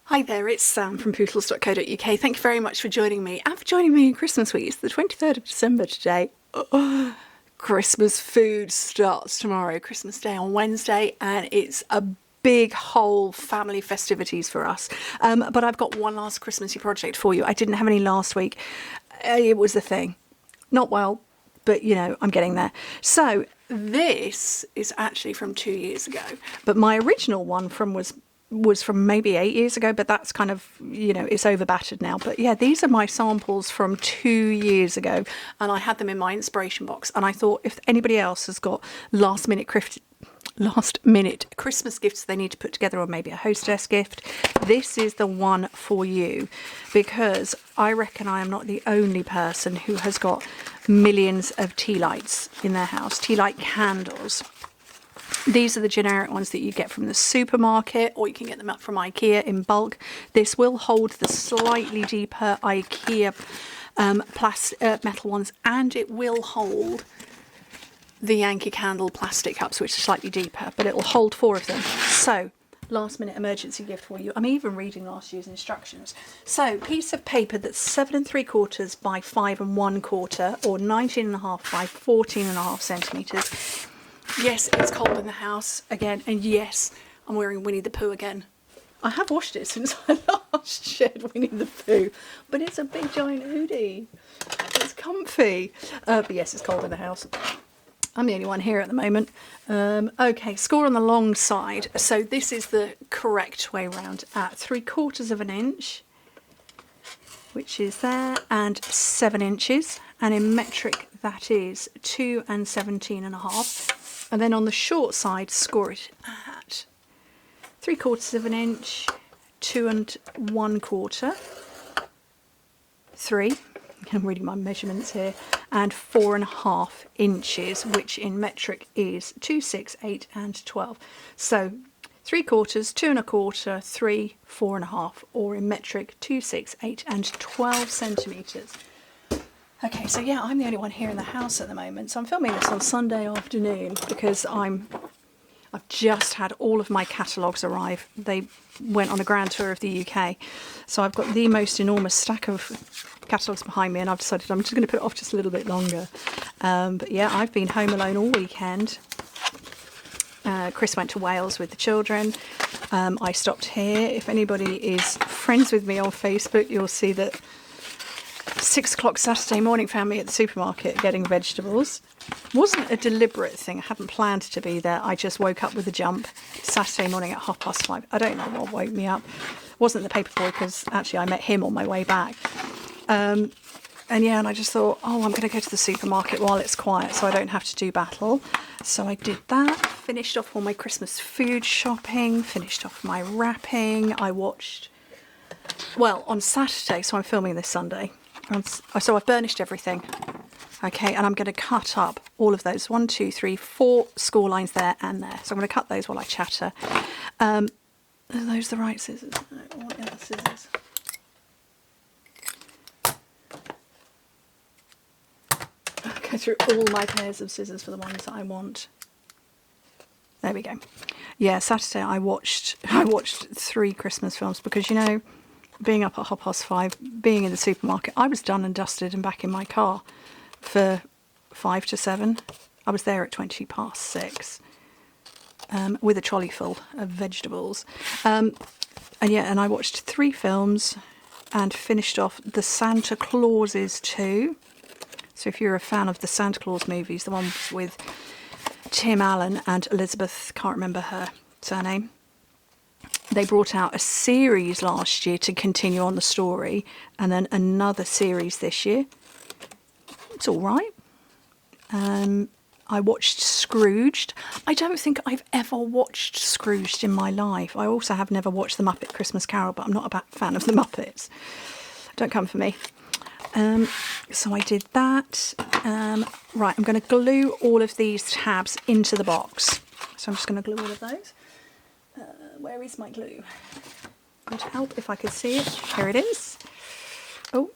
Hi there, it's Sam from Pootles.co.uk. Thank you very much for joining me and for joining me in Christmas week. It's the 23rd of December today. Christmas food starts tomorrow, Christmas Day on Wednesday, and it's a big whole family festivities for us. But I've got one last Christmassy project for you. I didn't have any last week. It was the thing. Not well, but you know, I'm getting there. So this is actually from 2 years ago, but my original one was from maybe 8 years ago, but that's kind of, you know, it's over battered now. But yeah, these are my samples from 2 years ago, and I had them in my inspiration box, and I thought if anybody else has got last minute Christmas gifts they need to put together, or maybe a hostess gift, this is the one for you, because I reckon I am not the only person who has got millions of tea lights in their house, tea light candles. These are the generic ones that you get from the supermarket, or you can get them up from IKEA in bulk. This will hold the slightly deeper IKEA metal ones, and it will hold the Yankee Candle plastic cups, which are slightly deeper, but it will hold 4 of them. So, last minute emergency gift for you. I'm even reading last year's instructions. So, piece of paper that's 7 3/4 by 5 1/4, or 19.5 by 14.5 centimetres. Yes, it's cold in the house again, and yes, I'm wearing Winnie the Pooh again. I have washed it since I last shared Winnie the Pooh, but it's a big giant hoodie. It's comfy, but yes, it's cold in the house. I'm the only one here at the moment. Okay, score on the long side. So this is the correct way round, at 3/4 of an inch, which is there, and 7 inches, and in metric that is 2 and 17.5. And then on the short side, score it at 3/4 of an inch, 2 and 1/4, 3. I'm reading my measurements here, and 4.5 inches, which in metric is 2, 6, 8, and 12. So 3/4, 2 1/4, 3, 4.5, or in metric 2, 6, 8, and 12 centimetres. Okay, so yeah, I'm the only one here in the house at the moment. So I'm filming this on Sunday afternoon because I've just had all of my catalogues arrive. They went on a grand tour of the UK. So I've got the most enormous stack of catalogues behind me, and I've decided I'm just going to put it off just a little bit longer. But yeah, I've been home alone all weekend. Chris went to Wales with the children. I stopped here. If anybody is friends with me on Facebook, you'll see that 6 o'clock Saturday morning found me at the supermarket getting vegetables. Wasn't a deliberate thing. I hadn't planned to be there. I just woke up with a jump Saturday morning at 5:30. I don't know what woke me up. Wasn't the paper boy, because actually I met him on my way back. And I just thought, oh, I'm going to go to the supermarket while it's quiet so I don't have to do battle. So I did that, finished off all my Christmas food shopping, finished off my wrapping. I watched, well, on Saturday, so I'm filming this Sunday. So I've burnished everything, okay, and I'm going to cut up all of those 1, 2, 3, 4 score lines there and there. So I'm going to cut those while I chatter. Are those the right scissors? No, I want the other scissors. I'll go through all my pairs of scissors for the ones that I want. There we go. Yeah, Saturday I watched 3 Christmas films because, you know, being up at 5:30, being in the supermarket, I was done and dusted and back in my car for 5 to 7. I was there at 6:20 with a trolley full of vegetables. And I watched 3 films and finished off The Santa Clauses 2. So if you're a fan of the Santa Claus movies, the ones with Tim Allen and Elizabeth, can't remember her surname. They brought out a series last year to continue on the story, and then another series this year. It's all right. I watched Scrooged. I don't think I've ever watched Scrooged in my life. I also have never watched The Muppet Christmas Carol, but I'm not a fan of the Muppets. Don't come for me. So I did that. Right, I'm going to glue all of these tabs into the box. So I'm just going to glue all of those. Where is my glue? Would help if I could see it. Here it is. Oh.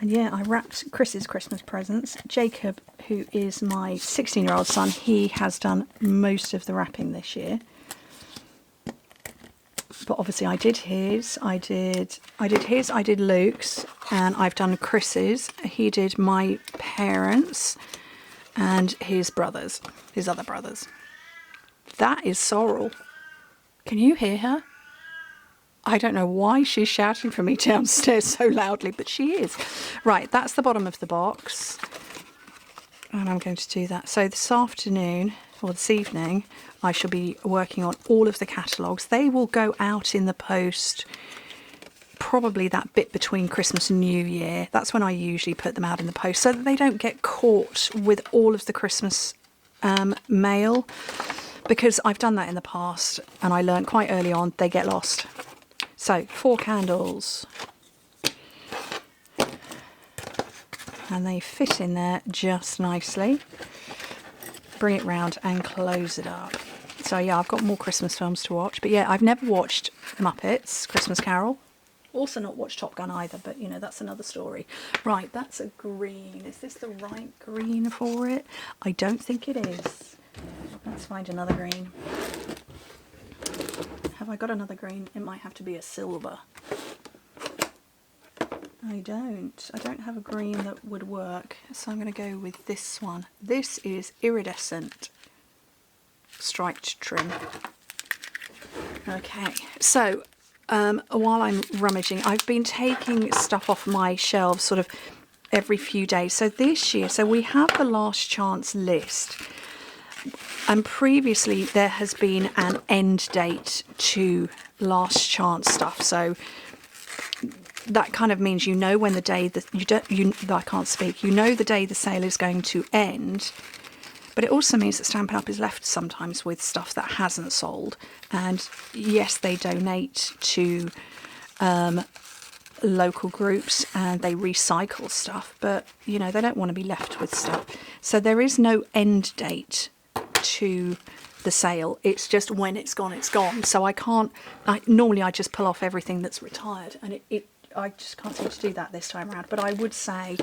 And yeah, I wrapped Chris's Christmas presents. Jacob, who is my 16-year-old son, he has done most of the wrapping this year. but obviously I did his, I did his, I did Luke's, and I've done Chris's. He did my parents and his brothers, his other brothers. That is Sorrel. Can you hear her? I don't know why she's shouting for me downstairs so loudly, but she is. Right, that's the bottom of the box. And I'm going to do that. So this afternoon, or this evening, I shall be working on all of the catalogues. They will go out in the post probably that bit between Christmas and New Year. That's when I usually put them out in the post, so that they don't get caught with all of the Christmas mail. Because I've done that in the past, and I learned quite early on, they get lost. So, 4 candles. And they fit in there just nicely. Bring it round and close it up. So yeah, I've got more Christmas films to watch. But yeah, I've never watched Muppets Christmas Carol. Also not watched Top Gun either, but you know, that's another story. Right, that's a green. Is this the right green for it? I don't think it is. Let's find another green. Have I got another green? It might have to be a silver. I don't have a green that would work, so I'm going to go with this one. This is iridescent striped trim. Okay, so while I'm rummaging, I've been taking stuff off my shelves sort of every few days. So this year, so we have the last chance list, and previously there has been an end date to last chance stuff. So that kind of means you know when the day that I can't speak. You know the day the sale is going to end, but it also means that Stampin' Up! Is left sometimes with stuff that hasn't sold. And yes, they donate to local groups and they recycle stuff, but you know they don't want to be left with stuff. So there is no end date to the sale. It's just when it's gone, it's gone. So I can't. Normally I just pull off everything that's retired, and I just can't seem to do that this time around. But I would say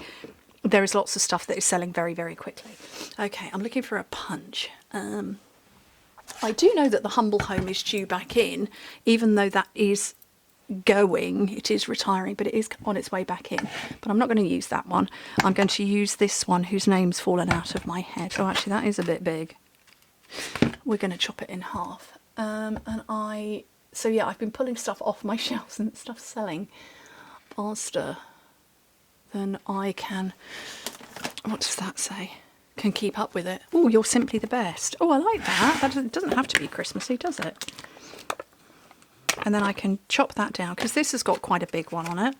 there is lots of stuff that is selling very, very quickly. Okay, I'm looking for a punch. I do know that the Humble Home is due back in, even though that is going. It is retiring, but it is on its way back in. But I'm not going to use that one. I'm going to use this one whose name's fallen out of my head. Oh, actually, that is a bit big. We're going to chop it in half. So yeah, I've been pulling stuff off my shelves, and stuff's selling faster than I can, what does that say, can keep up with it. Oh, you're simply the best. Oh, I like that. That doesn't have to be Christmassy, does it? And then I can chop that down, because this has got quite a big one on it.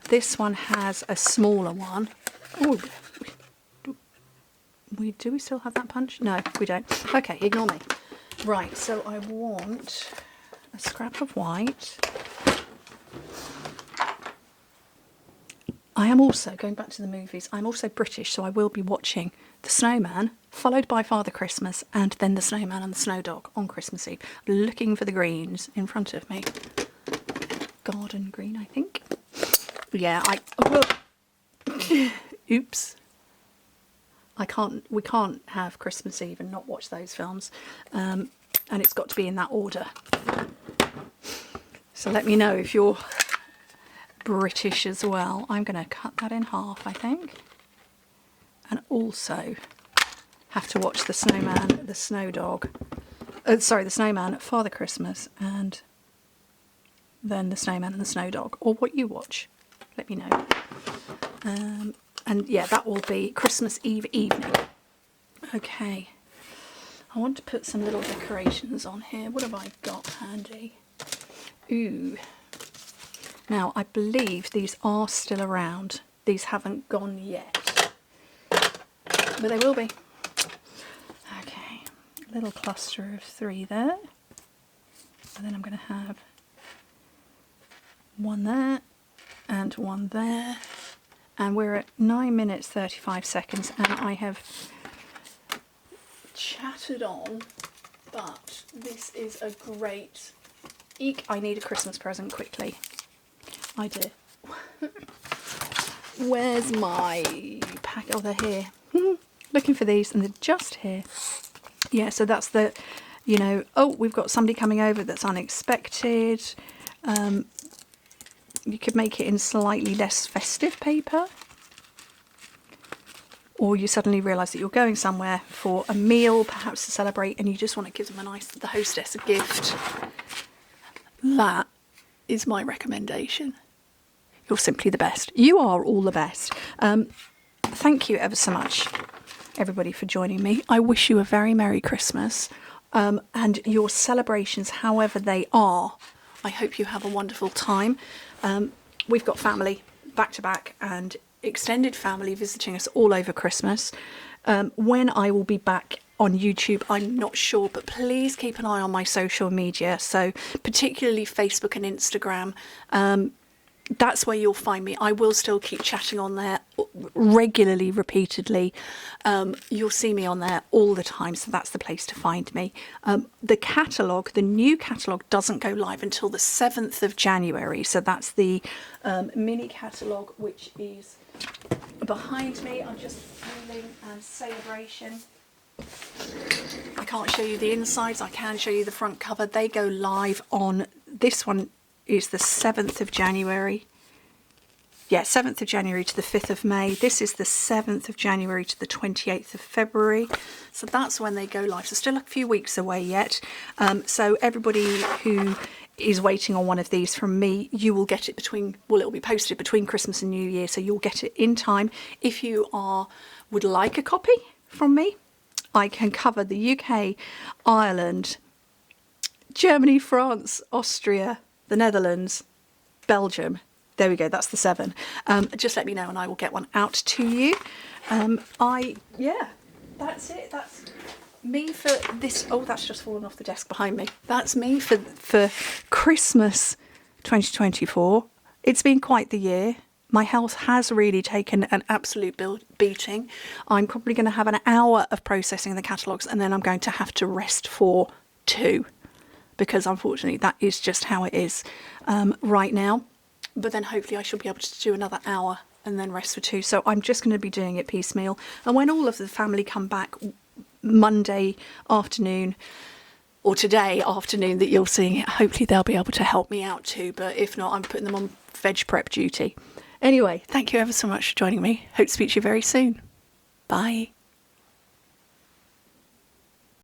This one has a smaller one. Oh, do we still have that punch? No, we don't. Okay, ignore me. Right, so I want a scrap of white. I am also, going back to the movies, I'm also British, so I will be watching The Snowman, followed by Father Christmas, and then The Snowman and the Snow Dog on Christmas Eve. Looking for the greens in front of me. Garden green, I think. Yeah, oops. We can't have Christmas Eve and not watch those films. And it's got to be in that order. So let me know if you're British as well. I'm going to cut that in half, I think. And also have to watch The Snowman, the Snow Dog. The Snowman, Father Christmas, and then The Snowman and the Snow Dog. Or what you watch. Let me know. And yeah, that will be Christmas Eve evening. Okay. I want to put some little decorations on here. What have I got handy? Ooh. Now, I believe these are still around. These haven't gone yet. But they will be. Okay. A little cluster of 3 there. And then I'm going to have one there and one there. And we're at 9 minutes 35 seconds, and I have chattered on, but this is a great... Eek, I need a Christmas present quickly. I do. Where's my pack? Oh, they're here. Looking for these, and they're just here. Yeah, so that's the you know, oh, we've got somebody coming over that's unexpected. You could make it in slightly less festive paper. Or you suddenly realise that you're going somewhere for a meal, perhaps to celebrate, and you just want to give them the hostess a gift. That is my recommendation. You're simply the best. You are all the best. Thank you ever so much, everybody, for joining me. I wish you a very Merry Christmas. And your celebrations, however they are, I hope you have a wonderful time. We've got family back to back and extended family visiting us all over Christmas. When I will be back on YouTube, I'm not sure, but please keep an eye on my social media. So particularly Facebook and Instagram. That's where you'll find me. I will still keep chatting on there regularly, repeatedly. You'll see me on there all the time, so that's the place to find me. The catalogue, the new catalogue, doesn't go live until the 7th of January. So that's the mini catalogue, which is behind me. I'm just feeling celebration. I can't show you the insides. I can show you the front cover. They go live on, this one is the 7th of January. Yeah, 7th of January to the 5th of May. This is the 7th of January to the 28th of February. So that's when they go live. So still a few weeks away yet. So everybody who is waiting on one of these from me, you will get it between, well, it'll be posted between Christmas and New Year. So you'll get it in time. If you would like a copy from me, I can cover the UK, Ireland, Germany, France, Austria, the Netherlands, Belgium. There we go, that's the 7. Just let me know and I will get one out to you. Yeah, that's it. That's me for this. Oh, that's just fallen off the desk behind me. That's me for Christmas 2024. It's been quite the year. My health has really taken an absolute beating. I'm probably going to have an hour of processing the catalogues and then I'm going to have to rest for 2. Because unfortunately that is just how it is right now. But then hopefully I should be able to do another hour and then rest for 2. So I'm just going to be doing it piecemeal. And when all of the family come back Monday afternoon or today afternoon that you're seeing it, hopefully they'll be able to help me out too. But if not, I'm putting them on veg prep duty. Anyway, thank you ever so much for joining me. Hope to speak to you very soon. Bye.